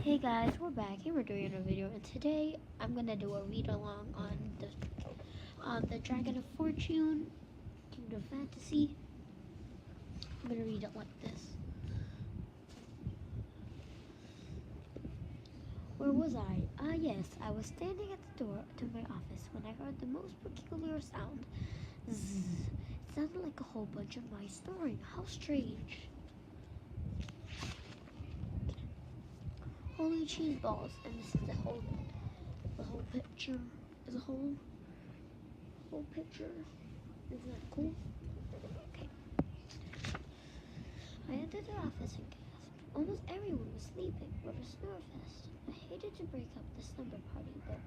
Hey guys, we're back and we're doing a video, and today I'm gonna do a read along on the Dragon of Fortune, Kingdom Fantasy. I'm gonna read it like this. Where was I? Yes, I was standing at the door to my office when I heard the most peculiar sound. Zzz. It sounded like a whole bunch of mice snoring. How strange. Holy cheese balls, and this is the whole picture. Is a whole picture. Isn't that cool? Okay. I entered the office and gasped. Almost everyone was sleeping with a snore fest. I hated to break up the slumber party, but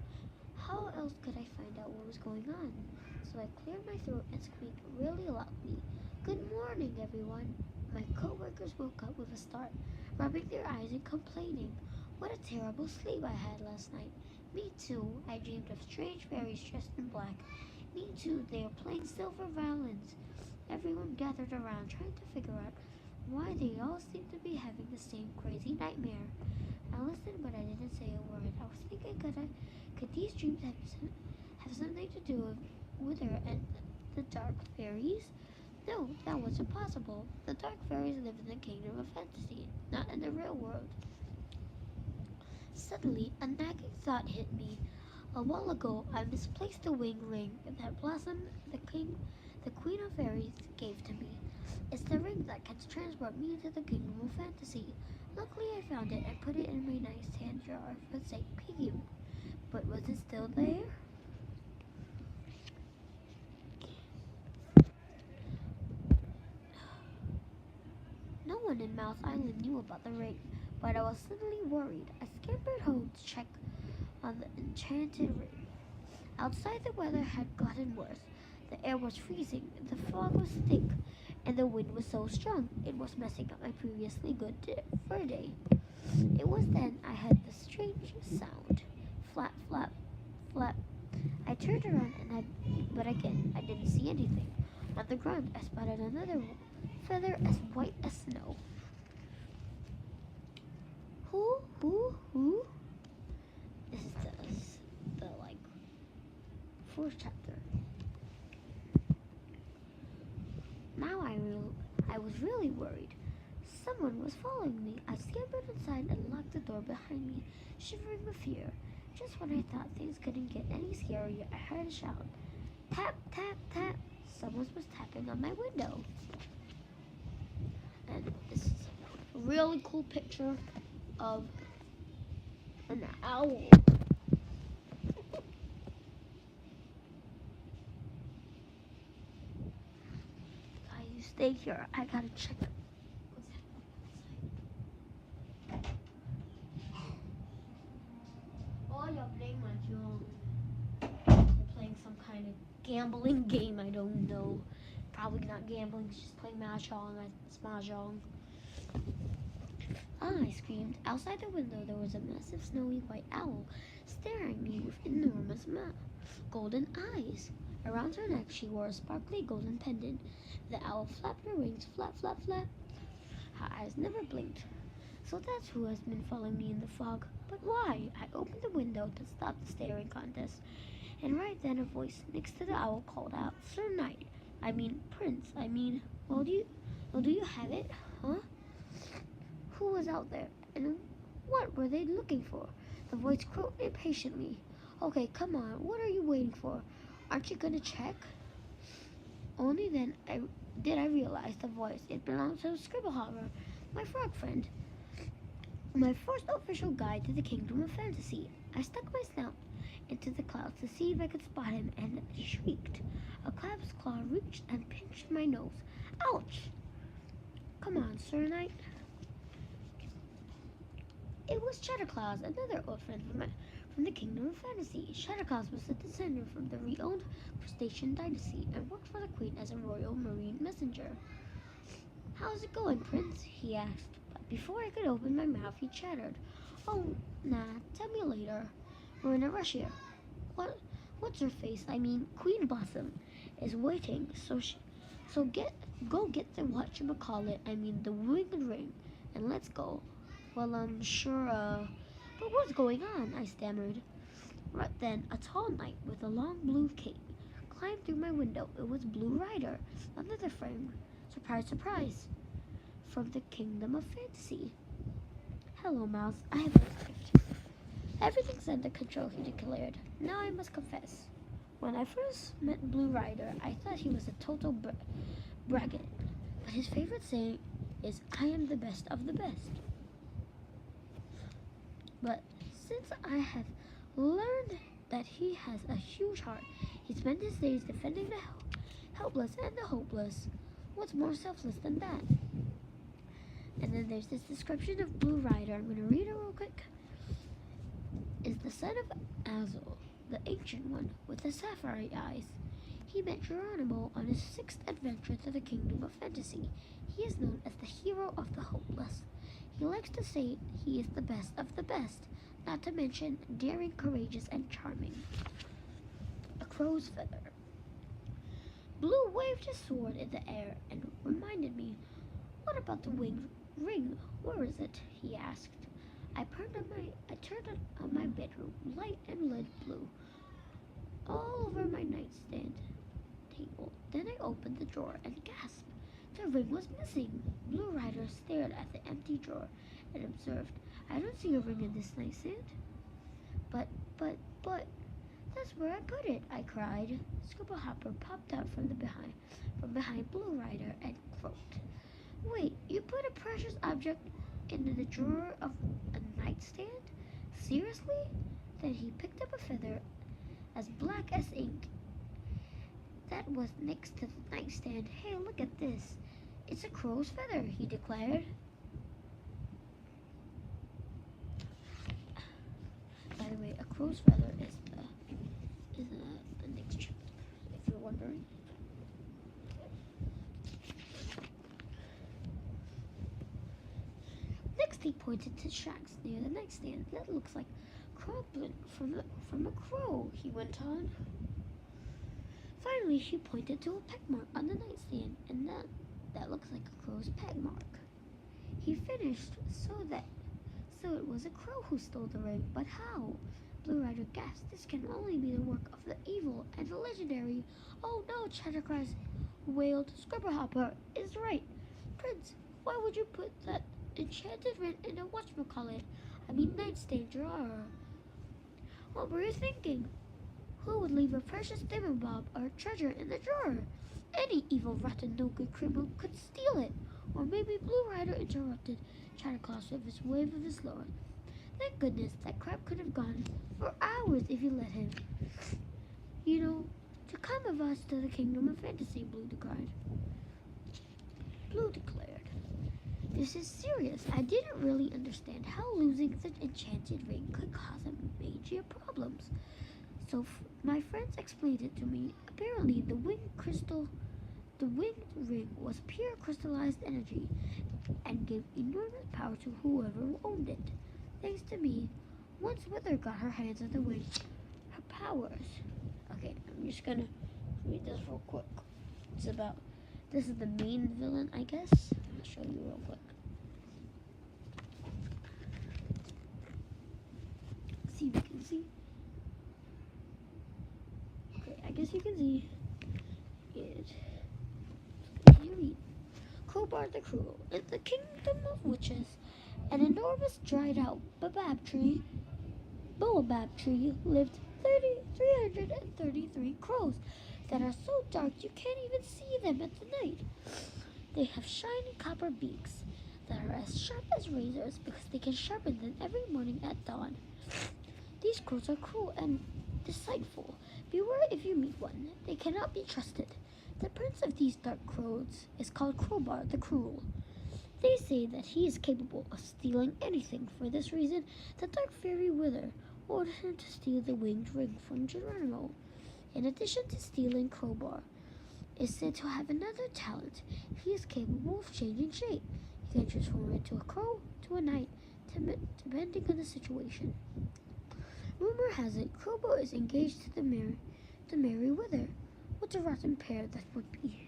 how else could I find out what was going on? So I cleared my throat and squeaked really loudly. Good morning, everyone. My co-workers woke up with a start, rubbing their eyes and complaining. What a terrible sleep I had last night. Me too. I dreamed of strange fairies dressed in black. Me too. They are playing silver violins. Everyone gathered around trying to figure out why they all seemed to be having the same crazy nightmare. I listened, but I didn't say a word. I was thinking, could these dreams have something to do with her and the dark fairies? No, that was impossible. The dark fairies live in the kingdom of fantasy, not in the real world. Suddenly, a nagging thought hit me. A while ago, I misplaced the wing ring that Blossom, the queen of fairies, gave to me. It's the ring that can transport me to the kingdom of fantasy. Luckily, I found it and put it in my nice hand jar for safekeeping. But was it still there? No one in Mouse Island knew about the ring, but I was suddenly worried. I scampered home to check on the enchanted ring. Outside, the weather had gotten worse. The air was freezing, the fog was thick, and the wind was so strong it was messing up my previously good fur day. It was then I heard the strange sound. Flap, flap, flap. I turned around but again I didn't see anything. On the ground I spotted another feather as white as snow. Who? This is the fourth chapter. Now I was really worried. Someone was following me. I scampered inside and locked the door behind me, shivering with fear. Just when I thought things couldn't get any scarier, I heard a shout. Tap, tap, tap. Someone was tapping on my window. And this is a really cool picture of an owl. You stay here. I gotta check it. Oh, you're playing Mahjong. You're playing some kind of gambling game. I don't know. Probably not gambling. It's just playing Mahjong. It's Mahjong. I screamed. Outside the window, there was a massive snowy white owl staring at me with enormous golden eyes. Around her neck, she wore a sparkly golden pendant. The owl flapped her wings, flap, flap, flap. Her eyes never blinked. So that's who has been following me in the fog. But why? I opened the window to stop the staring contest. And right then a voice next to the owl called out, Sir Knight, Prince, well, do you have it, huh? Who was out there, and what were they looking for? The voice croaked impatiently. Okay, come on, what are you waiting for? Aren't you gonna check? Only then did I realize the voice. It belonged to Scribblehopper, my frog friend. My first official guide to the kingdom of fantasy. I stuck my snout into the clouds to see if I could spot him and shrieked. A crab's claw reached and pinched my nose. Ouch! Come on, Sir Knight. It was Shatterclaws, another old friend from the kingdom of fantasy. Shatterclaws was a descendant from the re-owned crustacean dynasty and worked for the queen as a royal marine messenger. How's it going, Prince? He asked. But before I could open my mouth, he chattered. Oh, nah, tell me later. We're in a rush here. What's her face? Queen Blossom is waiting, so go get the whatchamacallit, the winged ring, and let's go. Well, sure, But what's going on? I stammered. Right then, a tall knight with a long blue cape climbed through my window. It was Blue Rider, another friend. Surprise, surprise, from the kingdom of fantasy. Hello, Mouse. I have arrived. Everything's under control, he declared. Now I must confess. When I first met Blue Rider, I thought he was a total braggart. But his favorite saying is, I am the best of the best. But since I have learned that he has a huge heart, he spent his days defending the helpless and the hopeless. What's more selfless than that? And then there's this description of Blue Rider. I'm going to read it real quick. Is the son of Azul, the ancient one with the sapphire eyes. He met Geronimo on his 6th adventure to the kingdom of fantasy. He is known as the hero of the hopeless. He likes to say he is the best of the best, not to mention daring, courageous, and charming. A crow's feather. Blue waved his sword in the air and reminded me, what about the winged ring? Where is it? He asked. I turned on my bedroom light and lit blue all over my nightstand table. Then I opened the drawer and gasped. The ring was missing. Blue Rider stared at the empty drawer and observed, I don't see a ring in this nightstand. But, that's where I put it, I cried. Scribblehopper popped out from behind Blue Rider and croaked. Wait, you put a precious object in the drawer of a nightstand? Seriously? Then he picked up a feather as black as ink that was next to the nightstand. Hey, look at this. It's a crow's feather, he declared. By the way, a crow's feather is the next chapter, if you're wondering. Next, he pointed to tracks near the nightstand. That looks like crumbling from a crow, he went on. Finally, he pointed to a peck mark on the nightstand, and that looks like a crow's peg mark. He finished, so it was a crow who stole the ring, but how? Blue Rider gasped. This can only be the work of the evil and the legendary. Oh no, Chattercross wailed. Scribblehopper is right. Prince, why would you put that enchanted ring in a whatchamacallit? I mean nightstand drawer. What were you thinking? Who would leave a precious thingamabob or treasure in the drawer? Any evil, rotten, no-good criminal could steal it. Or maybe Blue Rider interrupted Chattercross with his wave of his sword. Thank goodness that crab could have gone for hours if you let him. You know, to come of us to the kingdom of fantasy, Blue declared. This is serious. I didn't really understand how losing the enchanted ring could cause him major problems. So my friends explained it to me. Apparently, the winged ring was pure crystallized energy and gave enormous power to whoever owned it. Thanks to me, once Wither got her hands on the wing, her powers. Okay, I'm just gonna read this real quick. This is the main villain, I guess. I'll show you real quick. See if you can see. Okay, I guess you can see it. What do you read? Crowbar the Cruel. In the kingdom of witches, an enormous dried out baobab tree lived 333 crows that are so dark you can't even see them at the night. They have shiny copper beaks that are as sharp as razors because they can sharpen them every morning at dawn. These crows are cruel and deceitful. Beware if you meet one. They cannot be trusted. The prince of these dark crows is called Crowbar the Cruel. They say that he is capable of stealing anything. For this reason, the dark fairy Wither ordered him to steal the winged ring from Geronimo. In addition to stealing, Crowbar is said to have another talent. He is capable of changing shape. He can transform into a crow, to a knight, depending on the situation. Rumor has it Crowbar is engaged to the merry Wither. What a rotten pair that would be.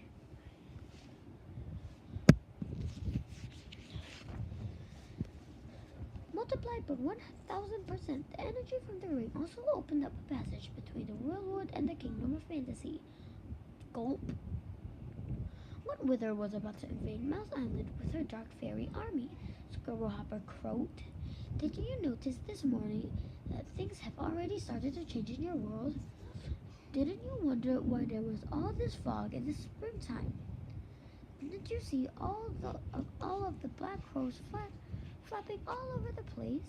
multiplied by 1,000%. The energy from the ring also opened up a passage between the real world and the kingdom of fantasy. Gulp. When Wither was about to invade Mouse Island with her dark fairy army, Scribblehopper croaked. Did you notice this morning that things have already started to change in your world? Didn't you wonder why there was all this fog in the springtime? Didn't you see all of the black crows flapping all over the place?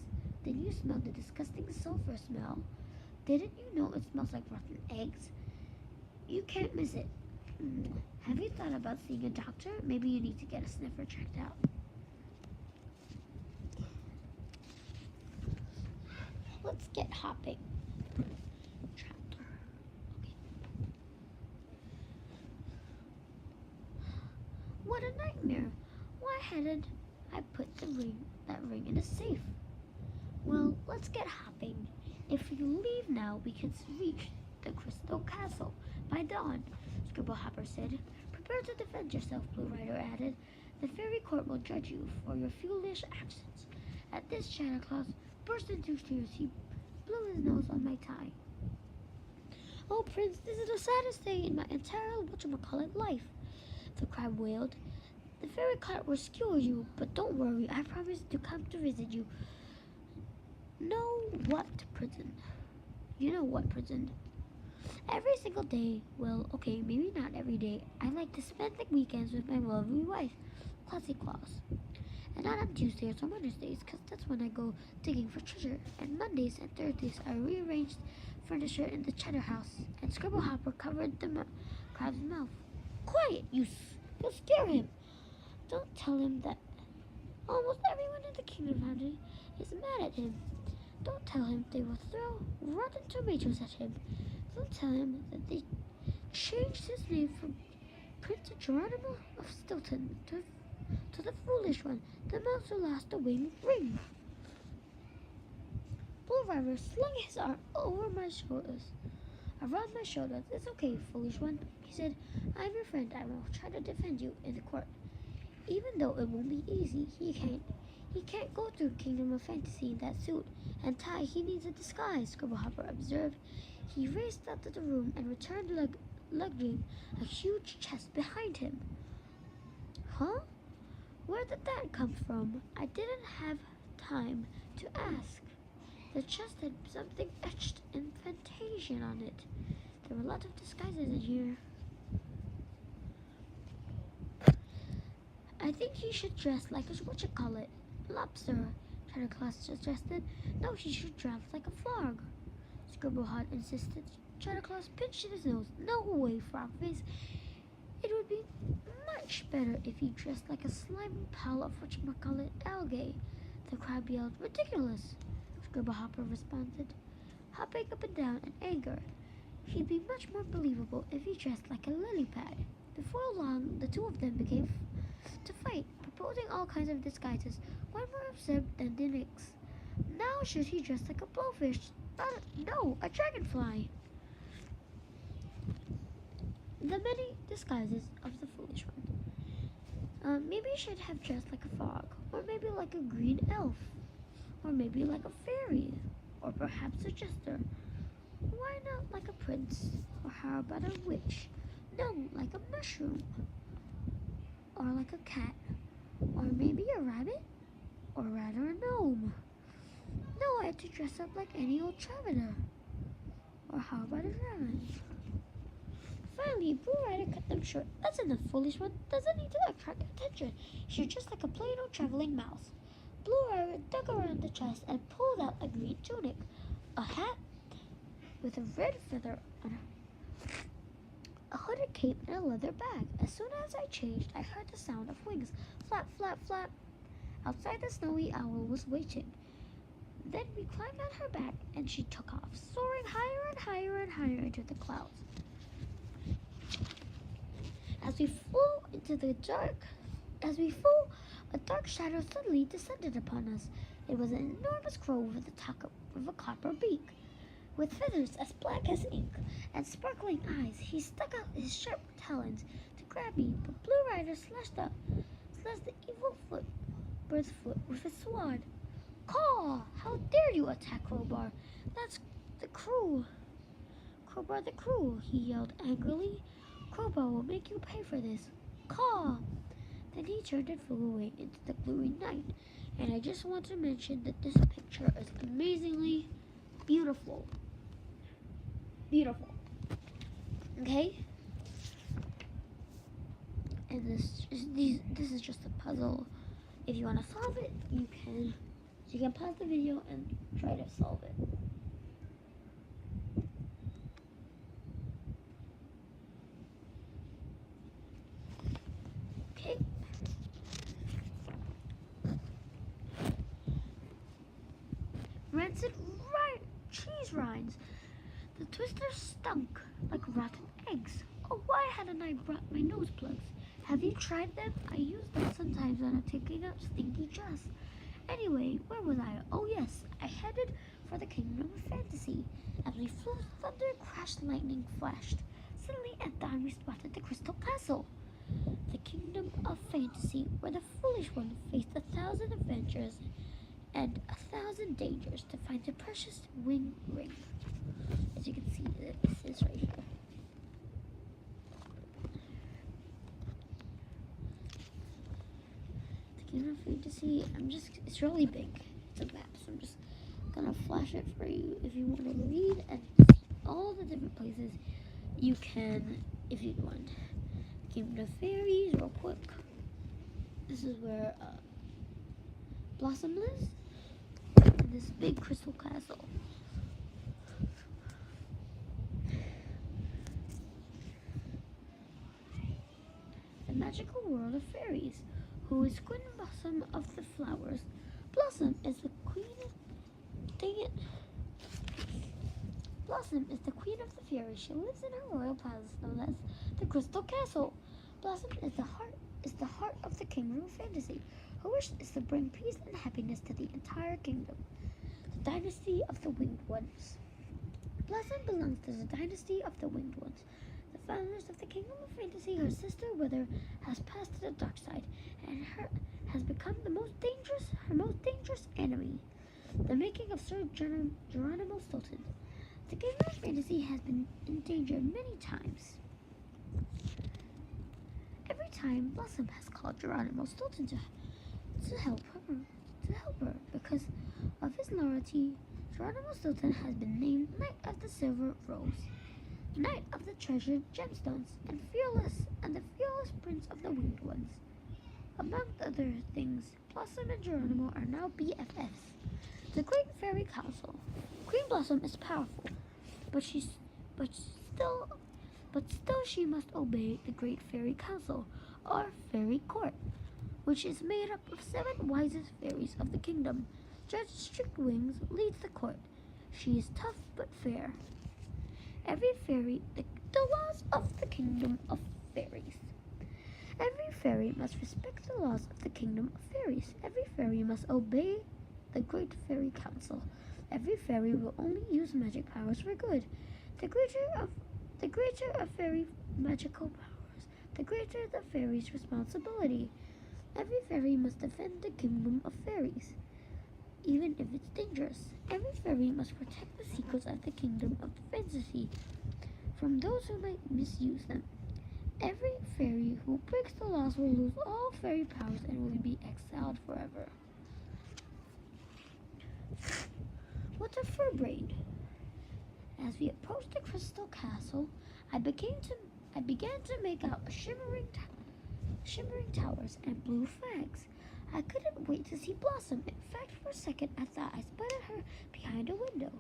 Did you smell the disgusting sulfur smell? Didn't you know it smells like rotten eggs? You can't miss it. Have you thought about seeing a doctor? Maybe you need to get a sniffer checked out. Let's get hopping. Chapter. Okay. What a nightmare. Why hadn't I put that ring in a safe? Well, let's get hopping. If you leave now, we can reach the Crystal Castle by dawn, Scribblehopper said. Prepare to defend yourself, Blue Rider added. The fairy court will judge you for your foolish actions. At this, Shatterclaw burst into tears. He blew his nose on my tie. Oh, Prince, this is the saddest day in my entire whatchamacallit life, the crab wailed. The fairy cart will skewer you, but don't worry, I promise to come to visit you. Know what prison? You know what prison? Every single day, well, okay, maybe not every day, I like to spend the weekends with my lovely wife, Classy Claus. And not on Tuesdays or Wednesdays, because that's when I go digging for treasure. And Mondays and Thursdays, I rearranged furniture in the Cheddar House, and Scribblehopper covered the crab's mouth. Quiet, you'll scare him. Don't tell him that almost everyone in the Kingdom Family is mad at him. Don't tell him they will throw rotten tomatoes at him. Don't tell him that they changed his name from Prince Geronimo of Stilton to the foolish one, the mouse who lost the winged ring. Blue Rider slung his arm around my shoulders. It's okay, foolish one, he said. I'm your friend. I will try to defend you in the court. Even though it won't be easy, he can't go through Kingdom of Fantasy in that suit and tie. He needs a disguise, Scribblehopper observed. He raced out of the room and returned lugging a huge chest behind him. Huh? Where did that come from? I didn't have time to ask. The chest had something etched in Fantasian on it. There were a lot of disguises in here. I think he should dress like a lobster, Shatterclaw suggested. No, he should dress like a frog, Scribblehopper insisted. Shatterclaw pinched his nose. No way, Frogface. It would be much better if he dressed like a slimy pile of algae, the crab yelled. Ridiculous, Scribblehopper responded, hopping up and down in anger. He'd be much more believable if he dressed like a lily pad. Before long, the two of them began to fight, proposing all kinds of disguises, one more absurd than the next. Now should he dress like a blowfish? No, a dragonfly. The many disguises of the foolish one. Maybe he should have dressed like a frog, or maybe like a green elf, or maybe like a fairy, or perhaps a jester. Why not like a prince? Or how about a witch? No, like a mushroom. Or like a cat. Or maybe a rabbit? Or rather a gnome. No, I had to dress up like any old traveler. Or how about a dragon? Finally, Blue Rider cut them short. That's enough, foolish one. Doesn't need to attract attention. She's just like a plain old traveling mouse. Blue Rider dug around the chest and pulled out a green tunic, a hat with a red feather on it, a hooded cape, and a leather bag. As soon as I changed, I heard the sound of wings. Flap, flap, flap. Outside, the snowy owl was waiting. Then we climbed on her back, and she took off, soaring higher and higher and higher into the clouds. As we flew, a dark shadow suddenly descended upon us. It was an enormous crow with a copper beak, with feathers as black as ink and sparkling eyes. He stuck out his sharp talons to grab me, but Blue Rider slashed the evil bird's foot with his sword. Caw! How dare you attack Crowbar? That's the crew. Crowbar the crew, he yelled angrily. Crowbar will make you pay for this. Caw! Then he turned and flew away into the gloomy night. And I just want to mention that this picture is amazingly beautiful. Beautiful. Okay? And this is just a puzzle. If you want to solve it, you can pause the video and try to solve it. Okay. Rancid cheese rinds. The twisters stunk like rotten eggs. Oh, why hadn't I brought my nose plugs? Have you tried them? I use them sometimes when I'm taking out stinky dress. Anyway, where was I? Oh yes, I headed for the kingdom of fantasy. As we flew, thunder crashed, lightning flashed. Suddenly at dawn we spotted the crystal castle. The kingdom of fantasy, where the foolish one faced 1,000 adventures and 1,000 dangers to find the precious wing ring. As you can see, this is right here. The kingdom of fantasy, it's really big. It's a map, so I'm just gonna flash it for you. If you want to read and see all the different places, you can, if you want. Kingdom of Fairies, real quick. This is where Blossom lives. This big crystal castle. The magical world of fairies. Who is Queen Blossom of the flowers? Blossom is the queen. Dang it. Blossom is the queen of the fairies. She lives in her royal palace known as the Crystal Castle. Blossom is the heart of the kingdom of fantasy. Her wish is to bring peace and happiness to the entire kingdom. The dynasty of the winged ones. Blossom belongs to the dynasty of the winged ones. The founders of the kingdom of fantasy. Her sister Wither has passed to the dark side, and has become her most dangerous enemy. The making of Sir Geronimo Stilton. The kingdom of fantasy has been in danger many times. Every time Blossom has called Geronimo Stilton to help her because of his loyalty. Geronimo Stilton has been named Knight of the Silver Rose, Knight of the Treasured Gemstones, and the fearless Prince of the Winged Ones. Among other things, Blossom and Geronimo are now BFFs. The Great Fairy Council. Queen Blossom is powerful, but still she must obey the Great Fairy Council, or Fairy Court, which is made up of 7 wisest fairies of the kingdom. Judge Strict Wings leads the court. She is tough but fair. Every fairy, the laws of the kingdom of fairies. Every fairy must respect the laws of the kingdom of fairies. Every fairy must obey the Great Fairy Council. Every fairy will only use magic powers for good. The greater a fairy magical powers, the greater the fairy's responsibility. Every fairy must defend the kingdom of fairies, even if it's dangerous. Every fairy must protect the secrets of the kingdom of fantasy from those who might misuse them. Every fairy who breaks the laws will lose all fairy powers and will be exiled forever. What's a fur braid? As we approached the crystal castle, I began to make out shimmering towers and blue flags. I couldn't wait to see Blossom. In fact, for a second, I thought I spotted her behind a window.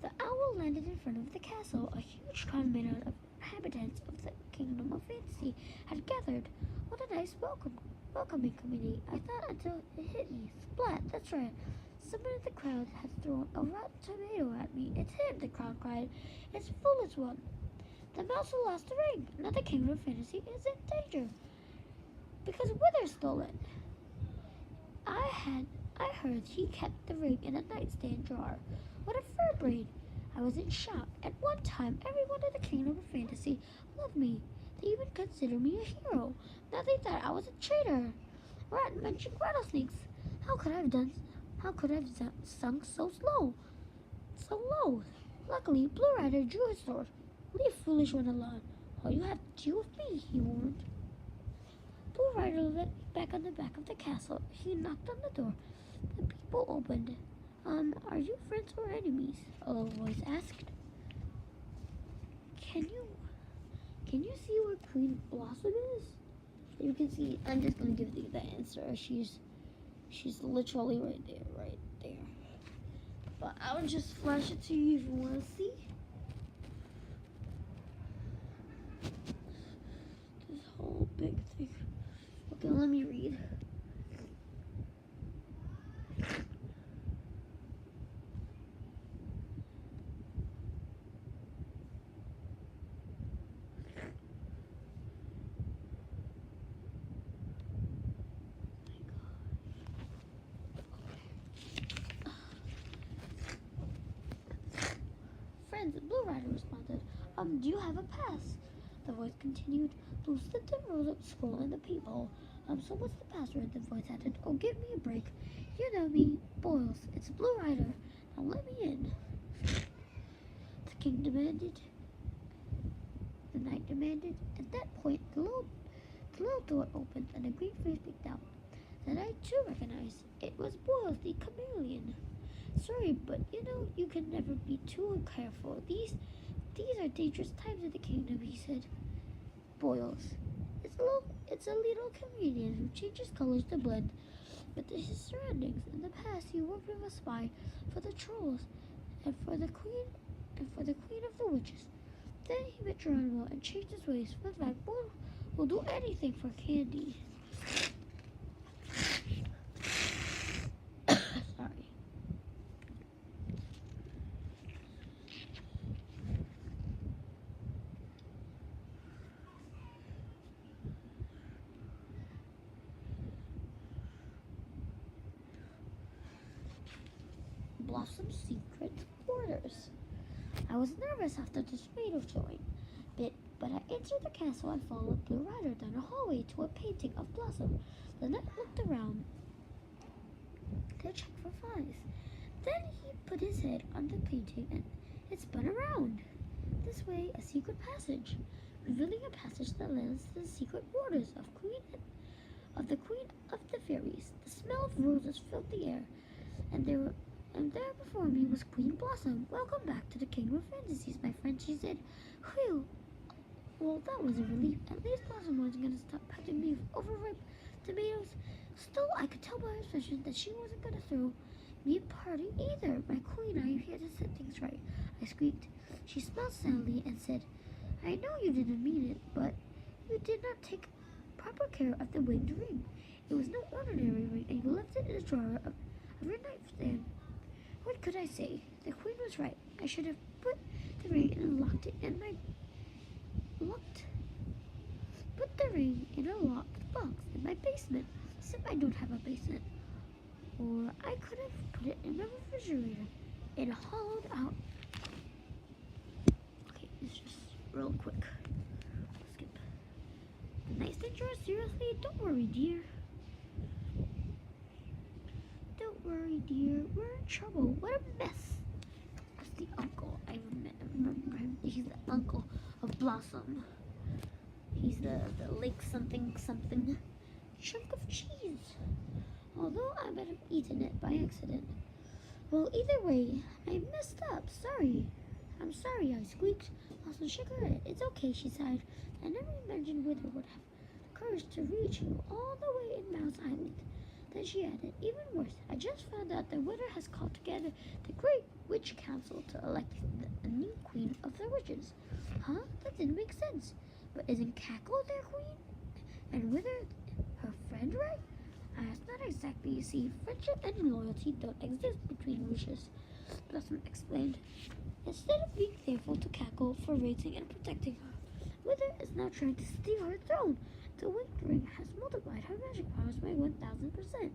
The owl landed in front of the castle. A huge crowd made out of inhabitants of the kingdom of fantasy had gathered. What a nice welcoming committee, I thought until it hit me. Splat, that's right. Someone in the crowd had thrown a rotten tomato at me. It's him, the crowd cried. It's foolish one. The mouse who lost the ring. Now the kingdom of fantasy is in danger because Wither stole it. I heard he kept the ring in a nightstand drawer. What a fur braid! I was in shock. At one time, everyone in the kingdom of fantasy loved me. They even considered me a hero. Now they thought I was a traitor. Rat mentioned rattlesnakes. How could I have done? How could I have sunk so slow? So low. Luckily, Blue Rider drew his sword. Leave foolish one alone. All you have to do with me, he warned. Blue Rider led me back on the back of the castle. He knocked on the door. The people opened. Are you friends or enemies? A low voice asked. Can you see where Queen Blossom is? You can see. I'm just gonna give you the answer. She's literally right there. But I'll just flash it to you if you want to see. This whole big thing. Okay, let me read. Friends, Blue Rider responded. Do you have a pass? The voice continued. Blue slipped and rolled up scroll in the peephole. So what's the password? The voice added. Oh, give me a break. You know me, Boils. It's Blue Rider. Now let me in. The king demanded. The knight demanded. At that point, the little door opened and a green face peeked out. That I too recognized. It was Boils, the chameleon. Sorry, but you can never be too careful. These are dangerous times in the kingdom, he said. Boils. It's a little chameleon who changes colors to blend with his surroundings. In the past, he worked with a spy for the trolls and for the queen of the witches. Then he met Geronimo and changed his ways. Fun fact, Boils will do anything for candy. Sorry. Blossom's secret quarters. I was nervous after the tomato showing, but I entered the castle and followed Blue Rider down a hallway to a painting of Blossom. The knight looked around to check for flies. Then he put his head on the painting and it spun around. This way, a secret passage, revealing a passage that leads to the secret quarters of the Queen of the Fairies. The smell of roses filled the air, and there before me was Queen Blossom. Welcome back to the Kingdom of Fantasies, my friend, she said. Whew. Well, that was a relief. At least Blossom wasn't going to stop petting me with overripe tomatoes. Still, I could tell by her expression that she wasn't going to throw me a party either. My queen, I am here to set things right, I squeaked. She smiled sadly and said, I know you didn't mean it, but you did not take proper care of the winged ring. It was no ordinary ring, and you left it in the drawer of your nightstand. What could I say? The queen was right. I should have put the ring and locked it in put the ring in a locked box in my basement. Except I don't have a basement. Or I could have put it in my refrigerator in a hollowed out. Okay, it's just real quick. Skip. The nightstand drawer? Seriously? Don't worry, dear. Don't worry, dear. We're in trouble. What a mess. That's the uncle. I remember him. He's the uncle of Blossom. He's the lake something chunk of cheese. Although I might have eaten it by accident. Well, either way, I messed up. Sorry. I'm sorry, I squeaked. Blossom shook her head. It's okay, she sighed. I never imagined Wither would have the courage to reach you all the way in Mouse Island. Then she added, even worse, I just found out that Wither has called together the Great Witch Council to elect a new queen of the witches. Huh? That didn't make sense. But isn't Cackle their queen? And Wither her friend, right? Not exactly. You see, friendship and loyalty don't exist between wishes, Blossom explained. Instead of being thankful to Cackle for raising and protecting her, Wither is now trying to steal her throne. The winged ring has multiplied her magic powers by 1,000%.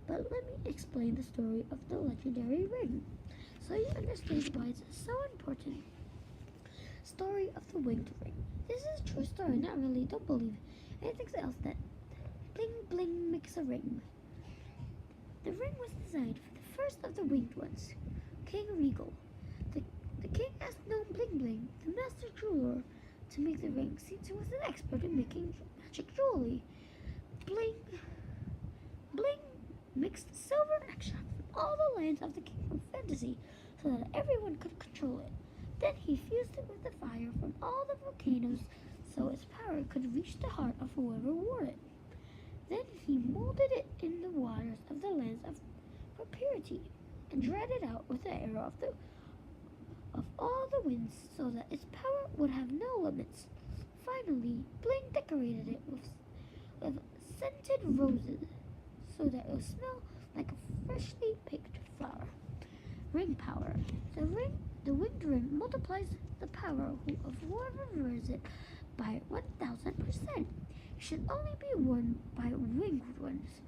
But let me explain the story of the legendary ring, so you understand why it's so important. Story of the winged ring. This is a true story, not really. Don't believe anything else that bling bling makes a ring. The ring was designed for the first of the winged ones, King Regal. The king asked Gnome Bling Bling, the master jeweler, to make the ring since he was an expert in making magic jewelry. Bling Bling mixed silver extract from all the lands of the kingdom of fantasy so that everyone could control it. Then he fused it with the fire from all the volcanoes so its power could reach the heart of whoever wore it. Then he molded it in the waters of the lands for purity and dried it out with the air of all the winds so that its power would have no limits. Finally, Bling decorated it with scented roses so that it would smell like a freshly picked flower. Ring power. The winged ring multiplies the power of whoever wears it by 1,000%. It should only be worn by winged ones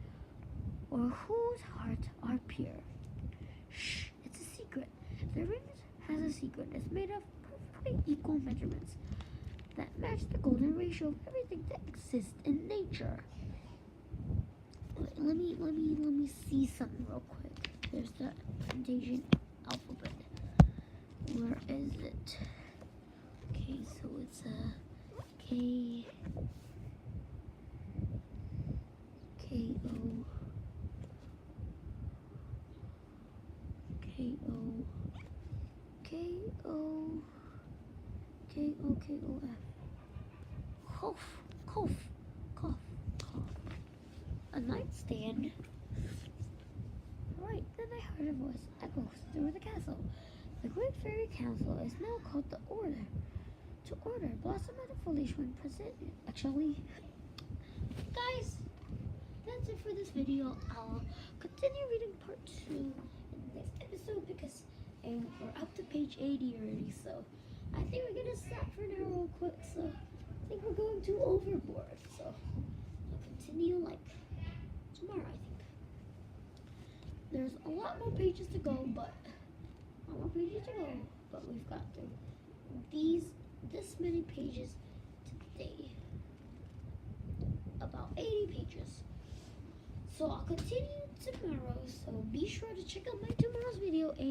or whose hearts are pure. Shh, it's a secret. The ring has a secret. It's made of perfectly equal measurements that match the golden ratio of everything that exists in nature. Let me see something real quick. There's the Asian alphabet. Where is it? Okay, so it's a K O K O K O K O K O F. Cough. A nightstand. Right, then I heard a voice echo through the castle. The Great Fairy Council is now called the Order. To order, Blossom and the Foolish One present. Actually, guys, that's it for this video. I'll continue reading part 2 in the next episode because we're up to page 80 already. So I think we're gonna stop for now real quick. So I think we're going too overboard. So I'll continue like tomorrow, I think. There's a lot more pages to go, but we've got through this many pages today. About 80 pages. So I'll continue tomorrow. So be sure to check out my tomorrow's video and